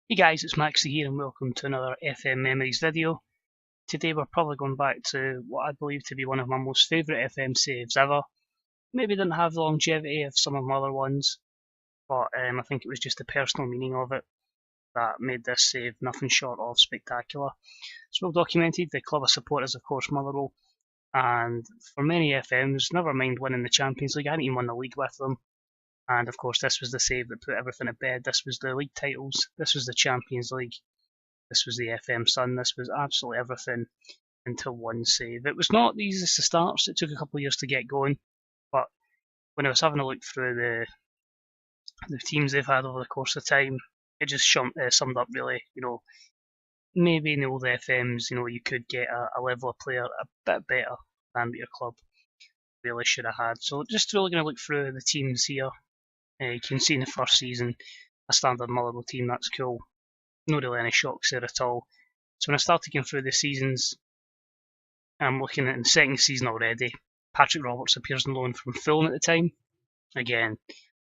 Hey guys, it's Maxie here and welcome to another FM Memories video. Today we're probably going back to what I believe to be one of my most favourite FM saves ever. Maybe didn't have the longevity of some of my other ones, but I think it was just the personal meaning of it that made this save nothing short of spectacular. It's well documented. The club I support is of course Motherwell, and for many FMs, never mind winning the Champions League, I hadn't even won the league with them. And of course, this was the save that put everything to bed. This was the league titles. This was the Champions League. This was the FM Sun. This was absolutely everything into one save. It was not the easiest of starts. It took a couple of years to get going. But when I was having a look through the teams they've had over the course of time, it just summed up really. Maybe in the old FMs, you could get a level of player a bit better than what your club really should have had. So just really going to look through the teams here. You can see in the first season, a standard Motherwell team, that's cool. No really any shocks there at all. So when I started going through the seasons, I'm looking at the second season already. Patrick Roberts appears on loan from Fulham at the time. Again,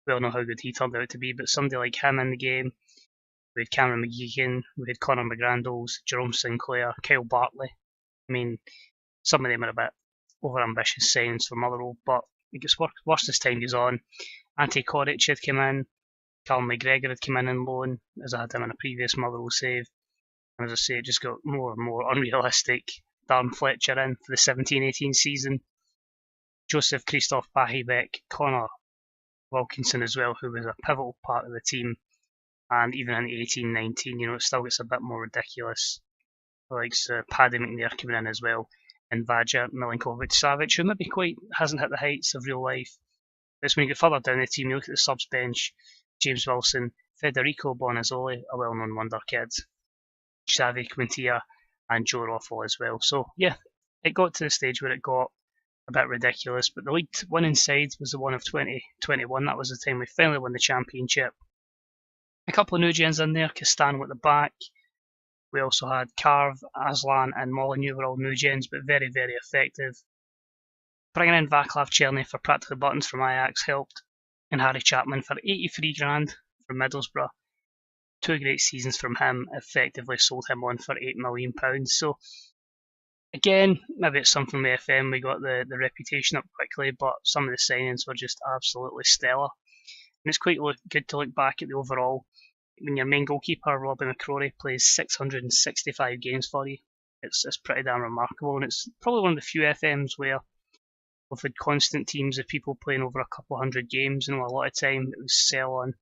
we all know how good he turned out to be, but somebody like him in the game. We had Cameron McGeegan, we had Conor McGrandles, Jerome Sinclair, Kyle Bartley. I mean, some of them are a bit over-ambitious signings for Motherwell, but it gets worse as time goes on. Ante Coric had come in, Callum McGregor had come in on loan, as I had him in a previous Motherwell save. And as I say, it just got more and more unrealistic. Darren Fletcher in for the 17-18 season. Joseph Christoph Bahibek, Connor Wilkinson as well, who was a pivotal part of the team. And even in 18-19, it still gets a bit more ridiculous. Like Paddy McNair coming in as well. And Vaja Milinkovic-Savic, who maybe quite hasn't hit the heights of real life. But when you get further down the team, you look at the subs bench, James Wilson, Federico Bonazzoli, a well-known wonder kid, Xavi Quintilla, and Joe Roffel as well. So yeah, it got to the stage where it got a bit ridiculous, but the league winning side was the one of 2021. That was the time we finally won the championship. A couple of new gens in there, Castano at the back. We also had Carve, Aslan, and Molyneux were all new gens, but very, very effective. Bringing in Vaclav Cherny for practically buttons from Ajax helped, and Harry Chapman for 83 grand from Middlesbrough. Two great seasons from him, effectively sold him on for £8 million. So again, maybe it's something with FM, we got the reputation up quickly, but some of the signings were just absolutely stellar. And it's quite good to look back at the overall. When your main goalkeeper, Robbie McCrory, plays 665 games for you, it's pretty damn remarkable, and it's probably one of the few FMs where we've had constant teams of people playing over a couple of hundred games, and a lot of time it was sell on,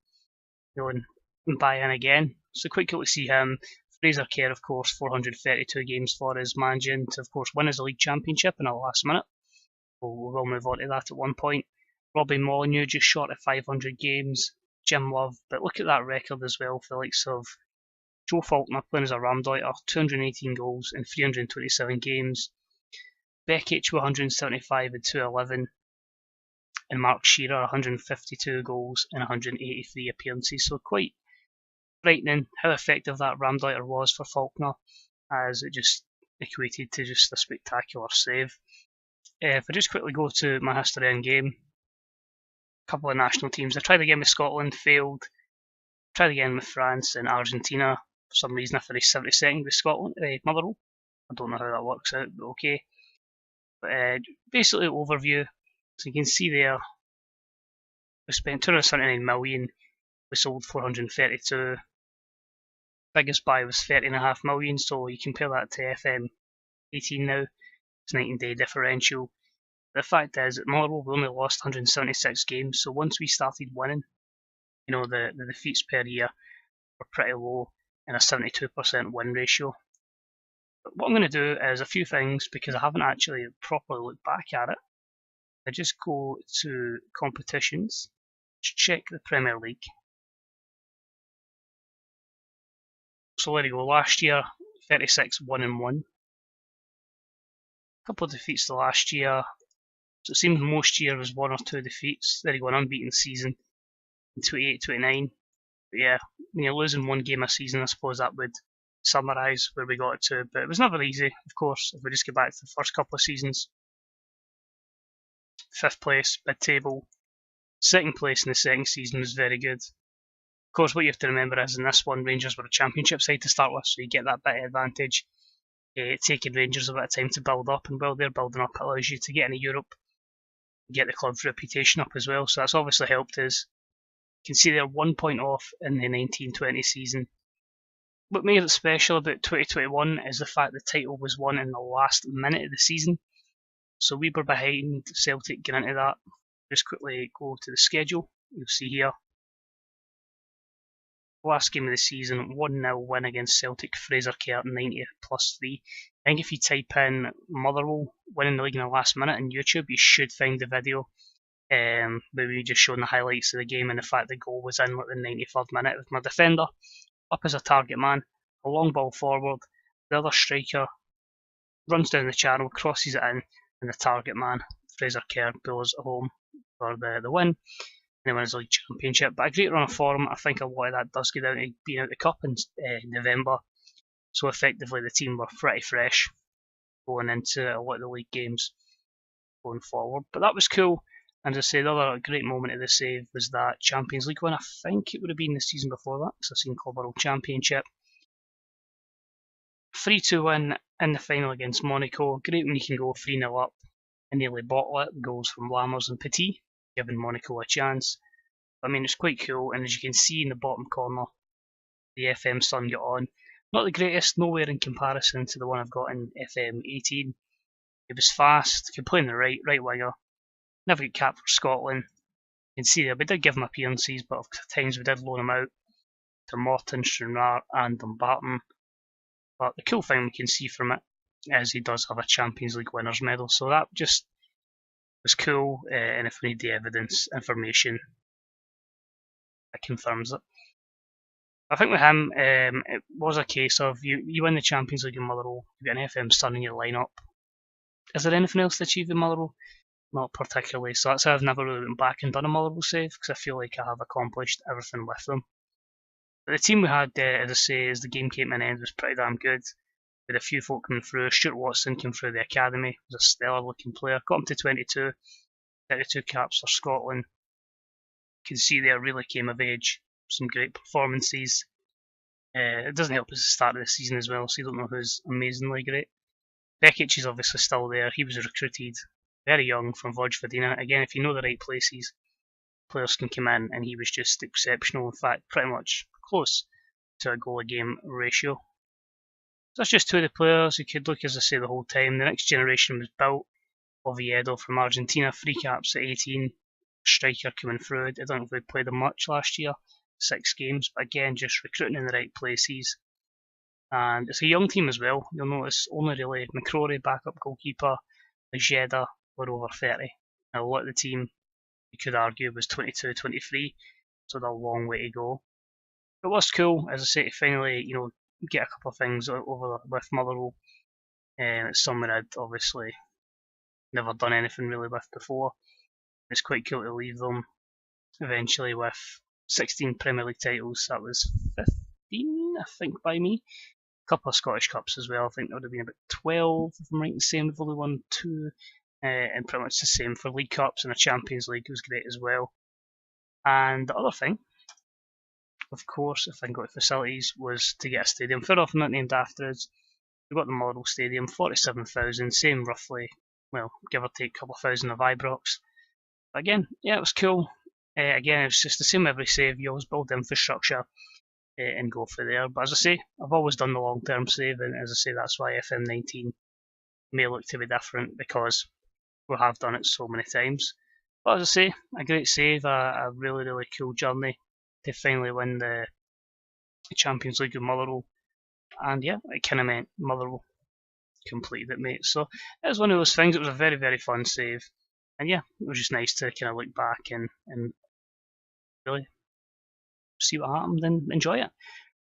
and buy in again. So quite cool to see him. Fraser Kerr, of course, 432 games for us, managing to, of course, win his league championship in the last minute. We'll move on to that at one point. Robbie Molyneux just short of 500 games. Jim Love, but look at that record as well for the likes of Joe Faulkner playing as a Ramdeuter, 218 goals in 327 games. Bekic 175 and 211, and Mark Shearer 152 goals and 183 appearances. So quite frightening how effective that Ramdeuter was for Faulkner, as it just equated to just a spectacular save. If I just quickly go to my history in game, a couple of national teams. I tried again with Scotland, failed. Tried again with France and Argentina. For some reason I finished 72nd with Scotland, Motherwell. I don't know how that works out, but okay. But basically overview, so you can see there, we spent 279 million, we sold 432, biggest buy was 30.5 million, so you compare that to FM15 now, it's night and day differential. The fact is, at Motherwell we only lost 176 games, so once we started winning, the defeats per year were pretty low, and a 72% win ratio. But what I'm going to do is a few things, because I haven't actually properly looked back at it. I just go to competitions, check the Premier League. So there you go, last year, 36 1-1. A couple of defeats the last year. So it seems most year was 1 or 2 defeats. There you go, an unbeaten season in 28-29. But yeah, when you're losing one game a season, I suppose that would summarise where we got to, but it was never easy, of course, if we just get back to the first couple of seasons. 5th place, mid-table. 2nd place in the second season was very good. Of course, what you have to remember is in this one, Rangers were a championship side to start with, so you get that bit of advantage. Taking Rangers a bit of time to build up, and while they're building up, it allows you to get into Europe, get the club's reputation up as well. So that's obviously helped us. You can see they're 1 point off in the 1920 season. What made it special about 2021 is the fact the title was won in the last minute of the season. So we were behind Celtic getting into that. Just quickly go to the schedule. You'll see here. Last game of the season, 1-0 win against Celtic, Fraser Kerr 90 plus 3. I think if you type in Motherwell winning the league in the last minute on YouTube, you should find the video where we just showing the highlights of the game and the fact the goal was in like the 93rd minute with my defender up as a target man, a long ball forward, the other striker runs down the channel, crosses it in, and the target man, Fraser Kerr, pulls it home for the win. And they win his league championship. But a great run of form. I think a lot of that does go down to being out the cup in November. So effectively the team were pretty fresh going into a lot of the league games going forward. But that was cool. And as I say, the other great moment of the save was that Champions League win. I think it would have been the season before that, because I've seen Club World Championship. 3-2 win in the final against Monaco. Great when you can go 3-0 up and nearly bottle it. Goals from Lammers and Petit, giving Monaco a chance. I mean, it's quite cool, and as you can see in the bottom corner, the FM Sun got on. Not the greatest, nowhere in comparison to the one I've got in FM18. It was fast, could play in the right winger. Never got capped for Scotland. You can see there, we did give him appearances, but at times we did loan him out to Morton, Stranraer and Dumbarton. But the cool thing we can see from it is he does have a Champions League winners medal, so that just was cool, and if we need the evidence, information, it confirms it. I think with him, it was a case of you win the Champions League in Motherwell, you get an FM Sun in your lineup. Is there anything else to achieve in Motherwell? Not particularly, so that's why I've never really went back and done a Motherwell save, because I feel like I have accomplished everything with them. But the team we had, as I say, as the game came to an end, was pretty damn good. We had a few folk coming through. Stuart Watson came through the academy, was a stellar looking player, got him to 22, 32 caps for Scotland. You can see there really came of age, some great performances. It doesn't help us at the start of the season as well, so you don't know who's amazingly great. Bekic is obviously still there, he was recruited very young from Vojvodina. Again, if you know the right places, players can come in, and he was just exceptional. In fact, pretty much close to a goal a game ratio. So that's just two of the players who could look, as I say, the whole time. The next generation was built. Oviedo from Argentina, 3 caps at 18. Striker coming through. I don't know if we played him much last year, 6 games, but again, just recruiting in the right places. And it's a young team as well. You'll notice only really McCrory, backup goalkeeper, Ojeda were over 30. Now, a lot of the team, you could argue, was 22, 23, so they're a long way to go. But what's cool, as I say, to finally, get a couple of things over with Motherwell. It's something I'd obviously never done anything really with before. It's quite cool to leave them eventually with 16 Premier League titles. That was 15, I think, by me. A couple of Scottish Cups as well. I think that would have been about 12, if I'm right in saying. We've only won 2, and pretty much the same for League Cups, and the Champions League was great as well. And the other thing, of course, if I can go to facilities, was to get a stadium. Fair off, not named after us. We got the Motherwell Stadium, 47,000, same roughly, well, give or take a couple of thousand of Ibrox. But again, yeah, it was cool. Again, it's just the same every save. You always build infrastructure and go for there. But as I say, I've always done the long-term save, and as I say, that's why FM19 may look to be different, because we have done it so many times. But as I say, a great save, a really, really cool journey to finally win the Champions League with Motherwell. And yeah, it kind of meant Motherwell completed it, mate. So it was one of those things. It was a very, very fun save. And yeah, it was just nice to kind of look back and really see what happened and enjoy it.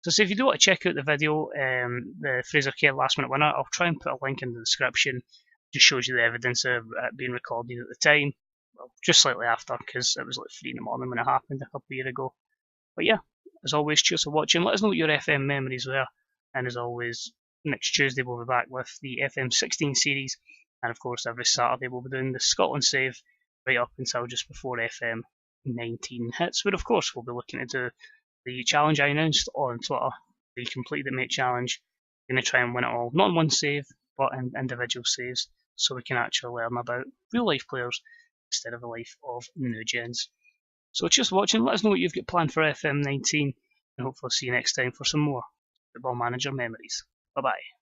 So if you do want to check out the video, the Fraser Kerr last minute winner, I'll try and put a link in the description. Just shows you the evidence of it being recorded at the time. Well, just slightly after, because it was like 3 in the morning when it happened a couple of years ago. But yeah, as always, cheers for watching. Let us know what your FM memories were. And as always, next Tuesday we'll be back with the FM16 series. And of course, every Saturday we'll be doing the Scotland save right up until just before FM19 hits. But of course, we'll be looking to do the challenge I announced on Twitter, the Complete the Mate challenge. I'm going to try and win it all, not in one save, but in individual saves, so we can actually learn about real life players instead of the life of new gens. So just watching, let us know what you've got planned for FM19, and hopefully see you next time for some more Football Manager memories. Bye bye.